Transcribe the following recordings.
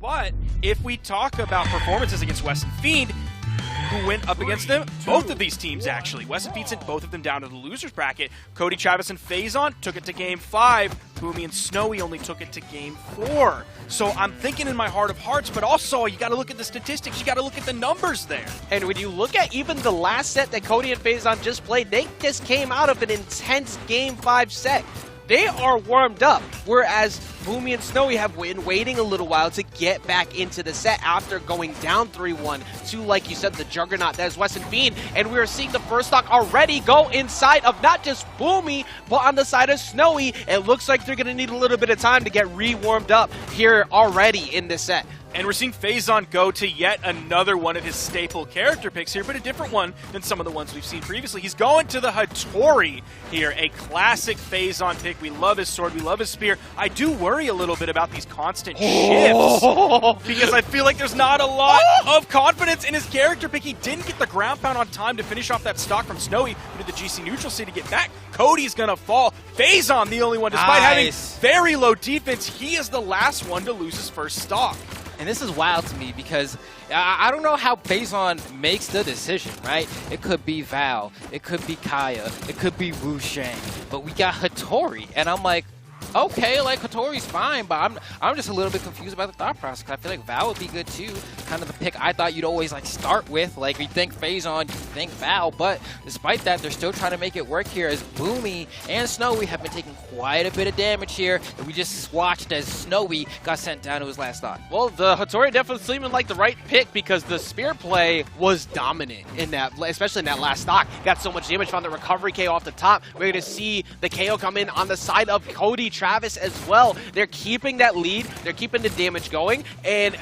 But if we talk about performances against West and Fiend, who went up against them? Both of these teams, actually. West and Fiend sent both of them down to the losers bracket. Cody, Travis, and Phazon took it to Game 5. Boomie and Snowy only took it to Game 4. So I'm thinking in my heart of hearts, but also you got to look at the statistics. You got to look at the numbers there. And when you look at even the last set that Cody and Phazon just played, they just came out of an intense Game 5 set. They are warmed up, whereas Boomie and Snowy have been waiting a little while to get back into the set after going down 3-1 to, like you said, the juggernaut that is West and Fiend. And we are seeing the first stock already go inside of not just Boomie, but on the side of Snowy. It looks like they're going to need a little bit of time to get re-warmed up here already in this set. And we're seeing Phazon go to yet another one of his staple character picks here, but a different one than some of the ones we've seen previously. He's going to the Hattori here, a classic Phazon pick. We love his sword, we love his spear. I do worry a little bit about these constant shifts because I feel like there's not a lot of confidence in his character pick. He didn't get the ground pound on time to finish off that stock from Snowy, who did the GC neutral C to get back. Cody's gonna fall. Phazon, the only one, despite having very low defense, he is the last one to lose his first stock. And this is wild to me because I don't know how Phazon makes the decision, right? It could be Val, it could be Kaya, it could be Wu Shang, but we got Hattori, and I'm like, okay, like Hattori's fine, but I'm just a little bit confused about the thought process. Cause I feel like Val would be good too. Kind of the pick I thought you'd always like start with. Like we think Phazon, you think Val, but despite that, they're still trying to make it work here as Boomie and Snowy have been taking quite a bit of damage here. And we just watched as Snowy got sent down to his last stock. Well, the Hattori definitely seemed like the right pick because the spear play was dominant in that, especially in that last stock. Got so much damage, found the recovery KO off the top. We're going to see the KO come in on the side of Cody, Travis as well. They're keeping that lead. They're keeping the damage going. And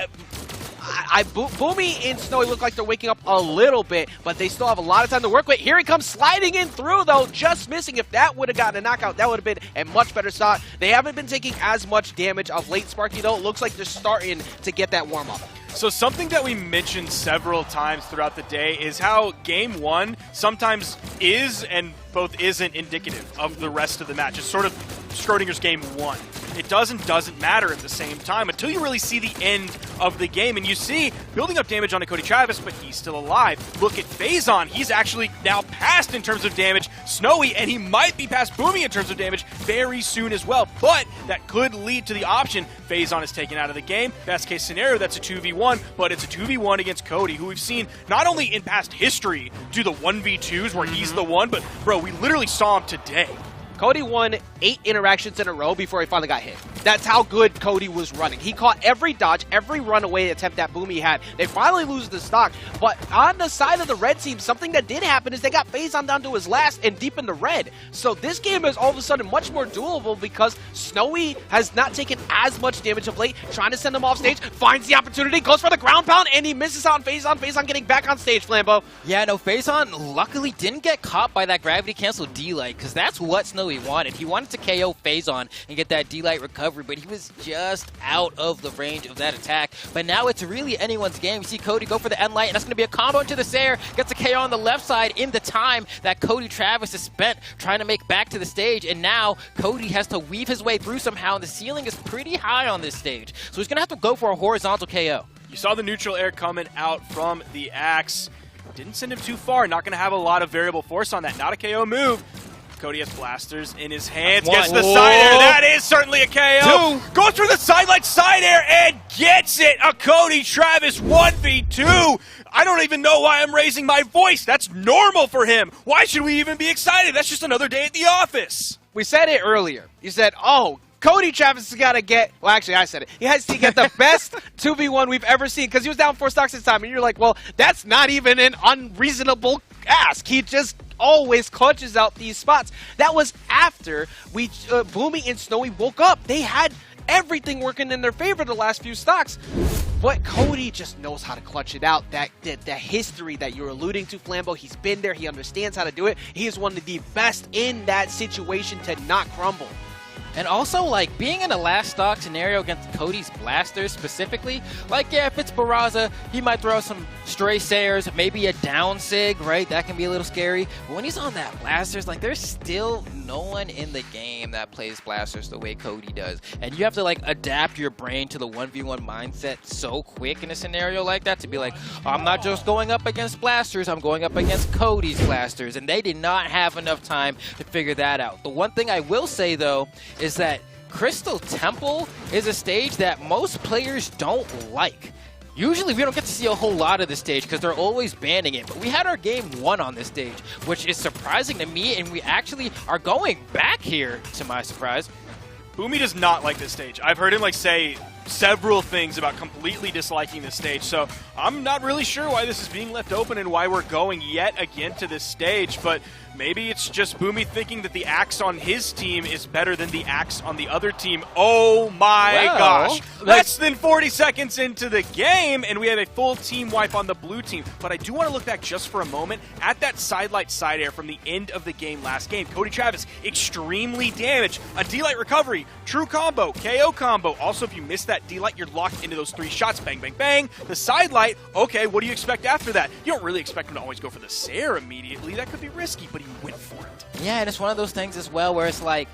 Boomie and Snowy look like they're waking up a little bit, but they still have a lot of time to work with. Here he comes sliding in through, though, just missing. If that would have gotten a knockout, that would have been a much better shot. They haven't been taking as much damage of late, Sparky, though. It looks like they're starting to get that warm-up. So something that we mentioned several times throughout the day is how Game 1 sometimes is and both isn't indicative of the rest of the match. It's sort of Schrodinger's Game 1. It doesn't matter at the same time until you really see the end of the game. And you see building up damage onto Cody Travis, but he's still alive. Look at Phazon. He's actually now passed in terms of damage Snowy, and he might be past Boomie in terms of damage very soon as well. But that could lead to the option Phazon is taken out of the game. Best case scenario, that's a 2v1, but it's a 2v1 against Cody, who we've seen not only in past history do the 1v2s where he's the one, but bro, we literally saw him today. Cody won 8 interactions in a row before he finally got hit. That's how good Cody was running. He caught every dodge, every runaway attempt that Boomie had. They finally lose the stock, but on the side of the red team, something that did happen is they got Phazon down to his last and deep in the red. So this game is all of a sudden much more doable because Snowy has not taken as much damage of late, trying to send him off stage, finds the opportunity, goes for the ground pound, and he misses out on Phazon. Phazon getting back on stage, Flambeau. Yeah, no, Phazon luckily didn't get caught by that gravity cancel D-Light because that's what Snowy wanted. He wanted to KO Phazon and get that D-Light recovery, but he was just out of the range of that attack. But now it's really anyone's game. You see Cody go for the N-Light, and that's going to be a combo into the Sayer. Gets a KO on the left side in the time that Cody Travis is spent trying to make back to the stage. And now Cody has to weave his way through somehow, and the ceiling is pretty high on this stage. So he's going to have to go for a horizontal KO. You saw the neutral air coming out from the Axe. Didn't send him too far. Not going to have a lot of variable force on that. Not a KO move. Cody has blasters in his hands, gets the side air. That is certainly a KO. Goes through the sideline side air and gets it. A Cody Travis 1v2. I don't even know why I'm raising my voice. That's normal for him. Why should we even be excited? That's just another day at the office. We said it earlier. You said, oh, Cody Travis has got to get, well, actually, I said it. He has to get the best 2v1 we've ever seen because he was down 4 stocks this time. And you're like, well, that's not even an unreasonable ask. He just always clutches out these spots. That was after we Boomie and Snowy woke up. They had everything working in their favor the last few stocks. But Cody just knows how to clutch it out. That history that you're alluding to, Flambeau, he's been there. He understands how to do it. He is one of the best in that situation to not crumble. And also, like, being in a last stock scenario against Cody's blasters specifically, like, yeah, if it's Barraza, he might throw some stray Sayers, maybe a down Sig, right? That can be a little scary. But when he's on that blasters, like, there's still no one in the game that plays blasters the way Cody does. And you have to like adapt your brain to the 1v1 mindset so quick in a scenario like that to be like, I'm not just going up against blasters, I'm going up against Cody's blasters. And they did not have enough time to figure that out. The one thing I will say though is that Crystal Temple is a stage that most players don't like. Usually we don't get to see a whole lot of this stage because they're always banning it, but we had our game 1 on this stage, which is surprising to me, and we actually are going back here, to my surprise. Boomie does not like this stage. I've heard him like say several things about completely disliking this stage, so I'm not really sure why this is being left open and why we're going yet again to this stage, but maybe it's just Boomie thinking that the axe on his team is better than the axe on the other team. Oh my gosh. Less than 40 seconds into the game, and we have a full team wipe on the blue team. But I do want to look back just for a moment at that sidelight side air from the end of the game last game. Cody Travis, extremely damaged. A D-Light recovery, true combo, KO combo. Also, if you miss that D-Light, you're locked into those 3 shots. Bang, bang, bang. The sidelight, okay, what do you expect after that? You don't really expect him to always go for the Sair immediately. That could be risky, but he went for it. Yeah, and it's one of those things as well where it's like,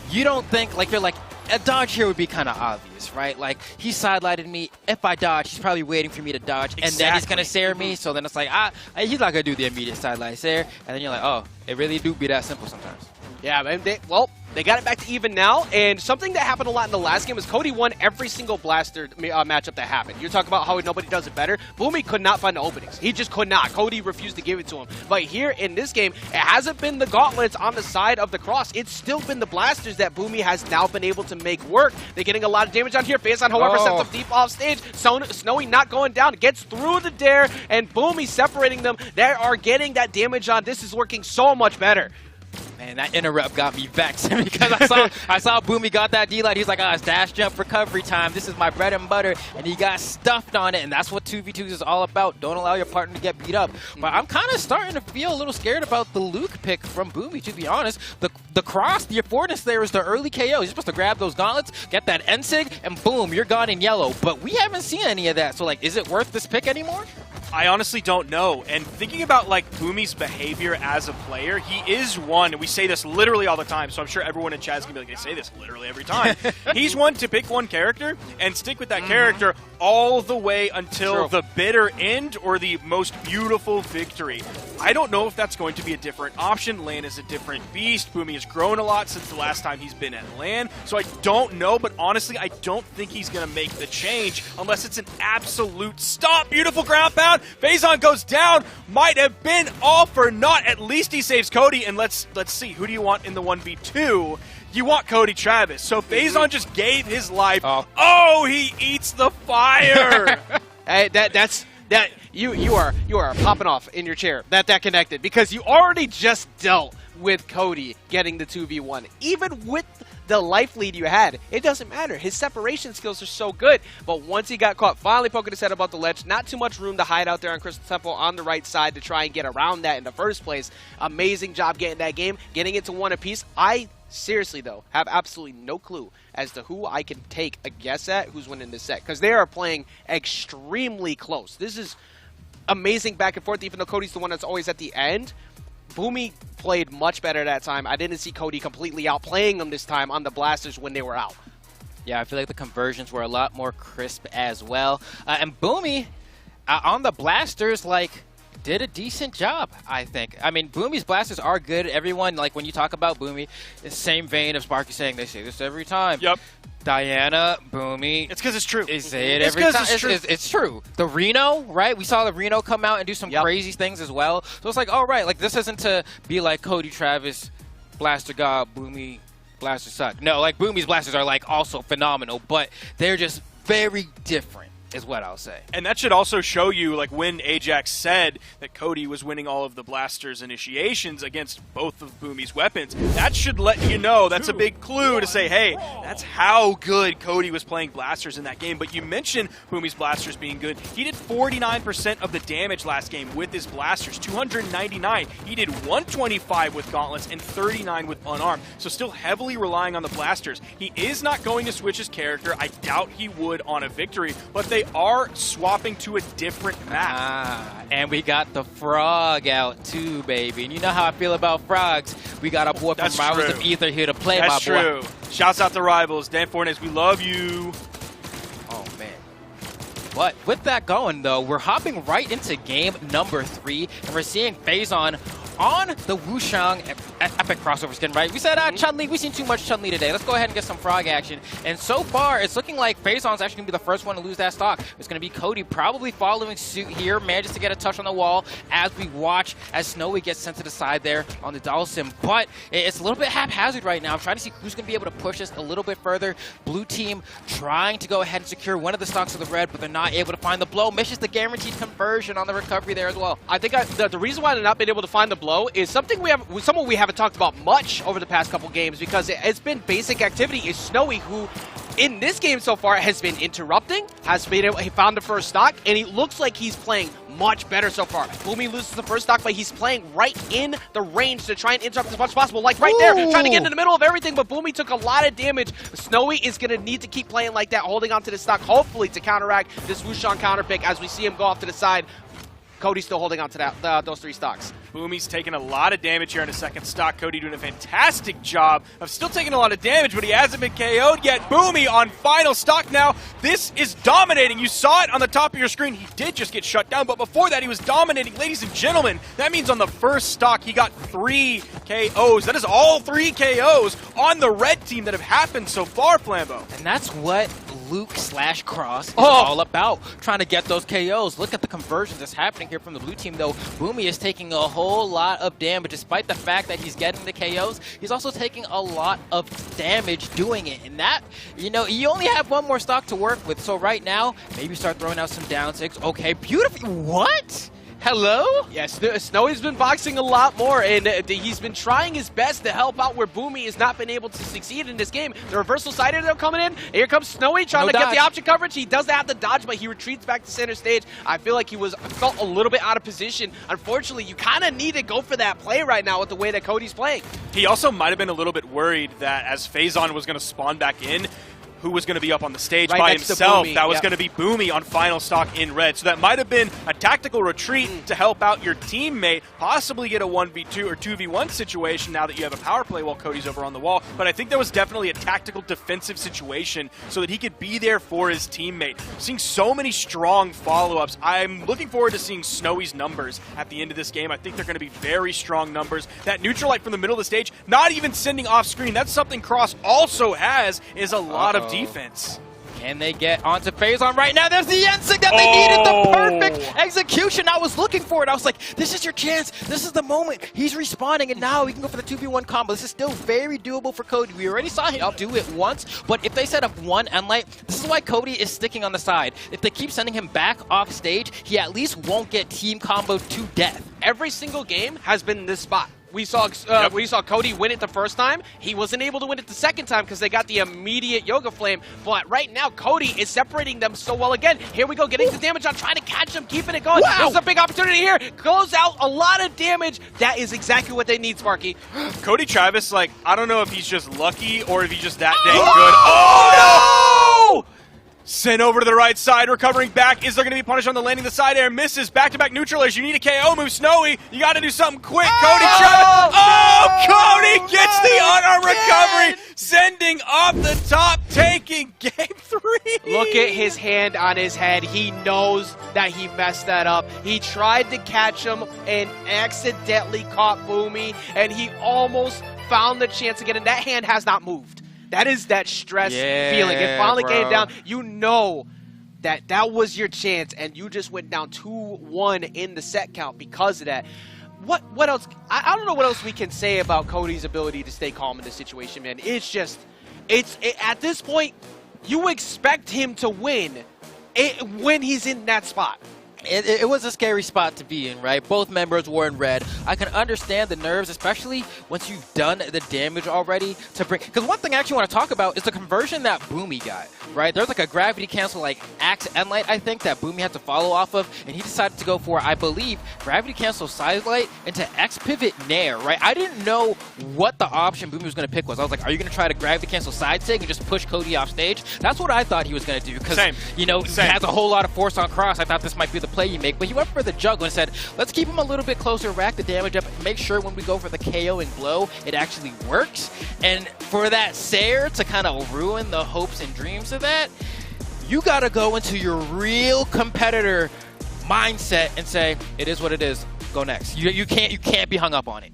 you don't think, like, you're like, a dodge here would be kind of obvious, right? Like, he sidelighted me. If I dodge, he's probably waiting for me to dodge, and then he's going to Sair me. So then it's like, he's not going to do the immediate sidelight Sair. And then you're like, oh, it really do be that simple sometimes. Yeah, man, they got it back to even now, and something that happened a lot in the last game is Cody won every single blaster matchup that happened. You're talking about how nobody does it better. Boomie could not find the openings. He just could not. Cody refused to give it to him. But here in this game, it hasn't been the gauntlets on the side of the cross. It's still been the blasters that Boomie has now been able to make work. They're getting a lot of damage on here. Phazon, however, sets up deep off stage. Snowy not going down. Gets through the dare, and Boomie separating them. They are getting that damage on. This is working so much better. Man, that interrupt got me vexed because I saw Boomie got that D-Light. He's like, it's dash jump recovery time. This is my bread and butter. And he got stuffed on it, and that's what 2v2s is all about. Don't allow your partner to get beat up. But I'm kind of starting to feel a little scared about the Luke pick from Boomie, to be honest. The cross, the affordance there is the early KO. You're supposed to grab those gauntlets, get that N-Sig, and boom, you're gone in yellow. But we haven't seen any of that. So, like, is it worth this pick anymore? I honestly don't know. And thinking about like Boomie's behavior as a player, he is one, and we say this literally all the time, so I'm sure everyone in chat is going to be like, they say this literally every time. He's one to pick one character and stick with that character all the way until the bitter end or the most beautiful victory. I don't know if that's going to be a different option. LAN is a different beast. Boomie has grown a lot since the last time he's been at LAN, so I don't know, but honestly, I don't think he's going to make the change unless it's an absolute stop. Beautiful ground pound. Phazon goes down. Might have been all for naught. At least he saves Cody, and let's see. Who do you want in the 1v2? You want Cody Travis. So Phazon just gave his life. Oh, he eats the fire. Hey, you are popping off in your chair. That connected because you already just dealt with Cody getting the 2v1. Even with the life lead you had, it doesn't matter. His separation skills are so good. But once he got caught, finally poking his head above the ledge, not too much room to hide out there on Crystal Temple on the right side to try and get around that in the first place. Amazing job getting that game, getting it to 1 apiece. I seriously, though, have absolutely no clue as to who I can take a guess at who's winning this set, because they are playing extremely close. This is amazing back and forth, even though Cody's the one that's always at the end. Boomie played much better that time. I didn't see Cody completely outplaying them this time on the blasters when they were out. Yeah, I feel like the conversions were a lot more crisp as well. And Boomie, on the blasters, like, did a decent job, I think. I mean, Boomie's blasters are good. Everyone, like, when you talk about Boomie, the same vein of Sparky saying, they say this every time. Yep. Diana, Boomie. It's because it's true. They say it every time. It's true. The Reno, right? We saw the Reno come out and do some crazy things as well. So it's like, all right, like, this isn't to be like Cody Travis, Blaster God, Boomie, Blaster suck. No, like, Boomie's blasters are, like, also phenomenal, but they're just very different, is what I'll say. And that should also show you, like, when Ajax said that Cody was winning all of the blasters initiations against both of Boomie's weapons, that should let you know, that's a big clue to say, hey, that's how good Cody was playing blasters in that game. But you mentioned Boomie's blasters being good. He did 49% of the damage last game with his blasters, 299. He did 125 with gauntlets and 39 with unarmed. So still heavily relying on the blasters. He is not going to switch his character. I doubt he would on a victory, but they they are swapping to a different map. And we got the frog out too, baby. And you know how I feel about frogs. We got a boy from Rivals of Ether here to play, That's my boy. true. Shouts out to Rivals. Dan Fornes, we love you. Oh, man. But with that going, though, we're hopping right into game number 3, and we're seeing Phazon on the Wushang Epic crossover skin, right? We said, Chun-Li, we've seen too much Chun-Li today. Let's go ahead and get some frog action. And so far, it's looking like Phazon's actually going to be the first one to lose that stock. It's going to be Cody probably following suit here, manages to get a touch on the wall as we watch as Snowy gets sent to the side there on the doll sim. But it's a little bit haphazard right now. I'm trying to see who's going to be able to push this a little bit further. Blue team trying to go ahead and secure one of the stocks of the red, but they're not able to find the blow. Misses the guaranteed conversion on the recovery there as well. I think the reason why they're not been able to find the blow is someone we haven't talked about much over the past couple games, because it's been basic activity. Is Snowy, who in this game so far has been interrupting, he found the first stock, and he looks like he's playing much better so far. Boomie loses the first stock, but he's playing right in the range to try and interrupt as much as possible. Like right there, trying to get in the middle of everything, but Boomie took a lot of damage. Snowy is going to need to keep playing like that, holding on to the stock, hopefully to counteract this Wushang counter pick as we see him go off to the side. Cody's still holding on to those 3 stocks. Boomie's taking a lot of damage here in a second stock. Cody doing a fantastic job of still taking a lot of damage, but he hasn't been KO'd yet. Boomie on final stock now. This is dominating. You saw it on the top of your screen. He did just get shut down, but before that he was dominating. Ladies and gentlemen, that means on the first stock he got 3 KOs. That is all 3 KOs on the red team that have happened so far, Flambeau. And that's what Luke/Cross is all about, trying to get those KOs. Look at the conversions that's happening here from the blue team, though. Boomie is taking a whole lot of damage. Despite the fact that he's getting the KOs, he's also taking a lot of damage doing it. And that, you know, you only have one more stock to work with. So right now, maybe start throwing out some down 6. Okay, beautiful. What? Hello? Yes, Snowy's been boxing a lot more, and he's been trying his best to help out where Boomie has not been able to succeed in this game. The reversal sider they're coming in. Here comes Snowy trying to get the option coverage. He does have the dodge, but he retreats back to center stage. I feel like he felt a little bit out of position. Unfortunately, you kind of need to go for that play right now with the way that Cody's playing. He also might have been a little bit worried that as Phazon was going to spawn back in, who was going to be up on the stage by himself. That was going to be Boomie on final stock in red. So that might have been a tactical retreat to help out your teammate, possibly get a 1v2 or 2v1 situation now that you have a power play while Cody's over on the wall. But I think there was definitely a tactical defensive situation so that he could be there for his teammate. Seeing so many strong follow-ups. I'm looking forward to seeing Snowy's numbers at the end of this game. I think they're going to be very strong numbers. That neutral light from the middle of the stage, not even sending off screen. That's something Cross also has, is a lot of defense. Can they get onto Phazon right now? There's the Ensig that they needed, the perfect execution. I was looking for it. I was like, this is your chance. This is the moment. He's respawning, and now he can go for the 2v1 combo. This is still very doable for Cody. We already saw him do it once, but if they set up one end light, this is why Cody is sticking on the side. If they keep sending him back off stage, he at least won't get team comboed to death. Every single game has been this spot. We saw Cody win it the first time. He wasn't able to win it the second time because they got the immediate Yoga Flame. But right now, Cody is separating them so well again. Here we go, getting the damage on, trying to catch him, keeping it going. Wow. There's a big opportunity here. Goes out a lot of damage. That is exactly what they need, Sparky. Cody Travis, like, I don't know if he's just lucky or if he's just that dang good. Oh, no! Sent over to the right side, recovering back. Is there going to be punish on the landing? The side air misses. Back-to-back neutral airs. You need a KO move. Snowy, you got to do something quick. Cody Travis. Oh, Cody gets the unarmed recovery. Sending off the top, taking game 3. Look at his hand on his head. He knows that he messed that up. He tried to catch him and accidentally caught Boomie, and he almost found the chance to get in. That hand has not moved. That is that stress feeling. It finally came down. You know that was your chance, and you just went down 2-1 in the set count because of that. What else? I don't know what else we can say about Cody's ability to stay calm in this situation, man. It's just, at this point, you expect him to win when he's in that spot. It was a scary spot to be in, right? Both members were in red. I can understand the nerves, especially once you've done the damage already to bring... Because one thing I actually want to talk about is the conversion that Boomie got, right? There's like a gravity cancel, like Axe Endlight, I think, that Boomie had to follow off of, and he decided to go for, I believe, gravity cancel Sidelight into X Pivot Nair, right? I didn't know what the option Boomie was going to pick was. I was like, are you going to try to gravity cancel Side Sig and just push Cody off stage? That's what I thought he was going to do, because, you know, he has a whole lot of force on cross. I thought this might be the play you make, but he went for the juggle and said, let's keep him a little bit closer, rack the damage up, make sure when we go for the KOing blow, it actually works. And for that Sayer to kind of ruin the hopes and dreams of that, you got to go into your real competitor mindset and say, it is what it is, go next. You can't be hung up on it.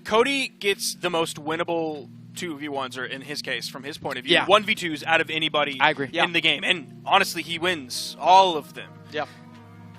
Cody gets the most winnable 2v1s, or in his case, from his point of view, Yeah. 1v2s out of anybody I agree. in the game. And honestly, he wins all of them. Yep.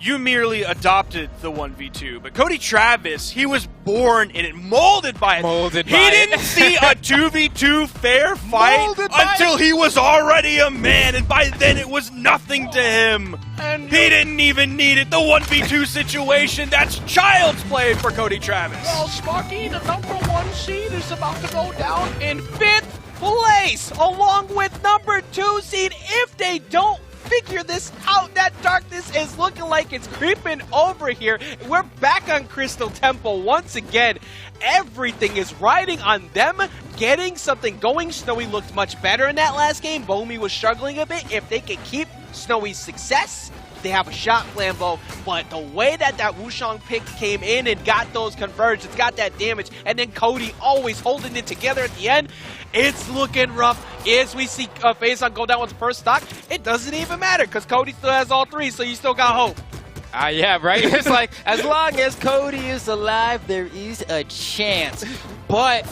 You merely adopted the 1v2, but Cody Travis, he was born in it, molded by it. He didn't see a 2v2 fair fight until he was already a man, and by then it was nothing to him. And he didn't even need it. The 1v2 situation, that's child's play for Cody Travis. Well, Sparky, the #1 seed is about to go down in 5th place, along with #2 seed. If they don't figure this out, that darkness is looking like it's creeping over here. We're back on Crystal Temple once again. Everything is riding on them getting something going. Snowy looked much better in that last game. Boomie was struggling a bit. If they can keep Snowy's success, they have a shot, Flambeau. But the way that Wushang pick came in and got those conversions, got that damage, and then Cody always holding it together at the end, it's looking rough. As we see Phazon go down with the first stock, it doesn't even matter because Cody still has all three, so you still got hope. Yeah, right? It's like, as long as Cody is alive, there is a chance. But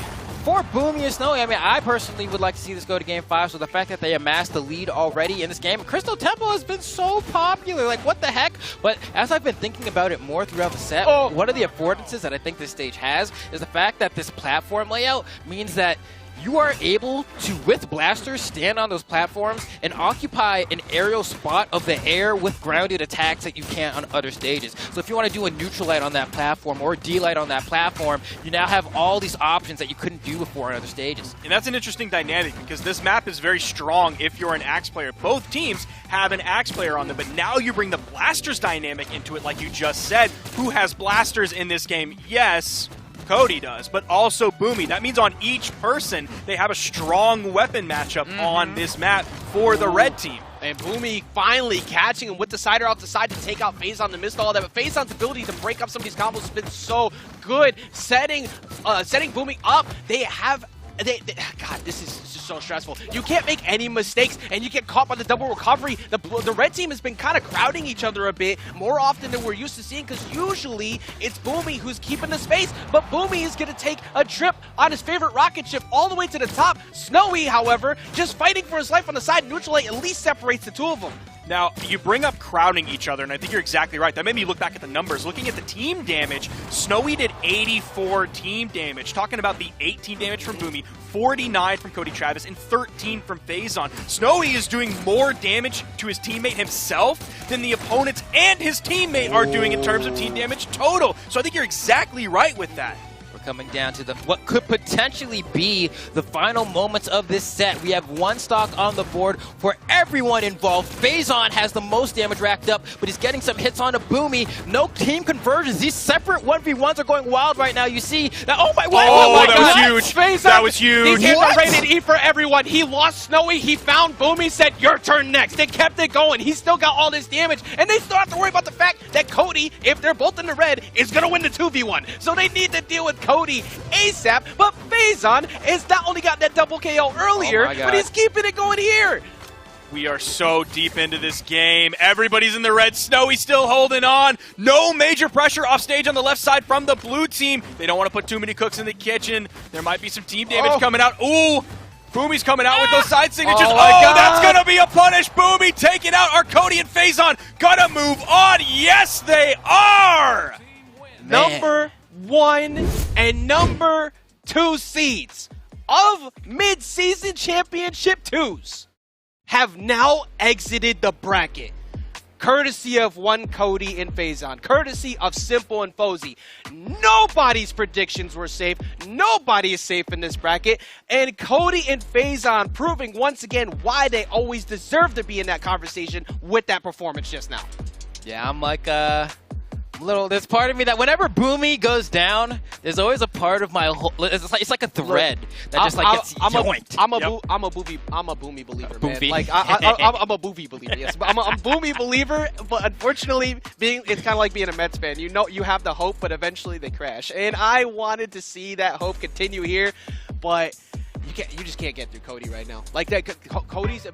for Boomie and Snowy, I mean, I personally would like to see this go to Game 5, so the fact that they amassed the lead already in this game, Crystal Temple has been so popular, like, what the heck? But as I've been thinking about it more throughout the set, one of the affordances that I think this stage has is the fact that this platform layout means that you are able to, with blasters, stand on those platforms and occupy an aerial spot of the air with grounded attacks that you can't on other stages. So if you want to do a neutral light on that platform or a D-light on that platform, you now have all these options that you couldn't do before on other stages. And that's an interesting dynamic because this map is very strong if you're an Axe player. Both teams have an Axe player on them, but now you bring the blasters dynamic into it like you just said. Who has blasters in this game? Yes, Cody does, but also Boomie. That means on each person, they have a strong weapon matchup on this map for the red team. And Boomie finally catching him with the cider off the side to take out Phazon to miss all that. But Phazon's ability to break up some of these combos has been so good. Setting Boomie up, God, this is just so stressful. You can't make any mistakes, and you get caught by the double recovery. The red team has been kind of crowding each other a bit more often than we're used to seeing, because usually it's Boomie who's keeping the space, but Boomie is going to take a trip on his favorite rocket ship all the way to the top. Snowy, however, just fighting for his life on the side. Neutral light at least separates the two of them. Now, you bring up crowding each other, and I think you're exactly right. That made me look back at the numbers. Looking at the team damage, Snowy did 84 team damage. Talking about the 18 damage from Boomie, 49 from Cody Travis, and 13 from Phazon. Snowy is doing more damage to his teammate himself than the opponents and his teammate are doing in terms of team damage total. So I think you're exactly right with that. Coming down to what could potentially be the final moments of this set. We have one stock on the board for everyone involved. Phazon has the most damage racked up, but he's getting some hits on a Boomie. No team conversions. These separate 1v1s are going wild right now. You see that. Oh my God. That was huge. Phazon, that was huge. These games are rated E for everyone. He lost Snowy. He found Boomie, said, your turn next. They kept it going. He still got all this damage, and they still have to worry about the fact that Cody, if they're both in the red, is going to win the 2v1. So they need to deal with Cody ASAP, but Phazon has not only got that double KO earlier, but he's keeping it going here. We are so deep into this game. Everybody's in the red. Snowy still holding on. No major pressure off stage on the left side from the blue team. They don't want to put too many cooks in the kitchen. There might be some team damage coming out. Ooh, Boomie's coming out with those side signatures. That's going to be a punish. Boomie taking out our Cody and Phazon. Gonna move on. Yes, they are. Number 1 and number 2 seeds of Mid-Season Championship 2s have now exited the bracket. courtesy of one Cody and Phazon, courtesy of Simple and Fozy. Nobody's predictions were safe. Nobody is safe in this bracket. And Cody and Phazon proving once again why they always deserve to be in that conversation with that performance just now. Yeah, I'm like, there's part of me that whenever Boomie goes down, there's always a part of my whole, it's like a thread that just like gets joint. I'm a Boomie believer, man. Boofy. Like I'm a Boofy believer. Yes, but I'm a Boomie believer. But unfortunately, it's kind of like being a Mets fan. You know, you have the hope, but eventually they crash. And I wanted to see that hope continue here, but you just can't get through Cody right now. Like that, Cody's.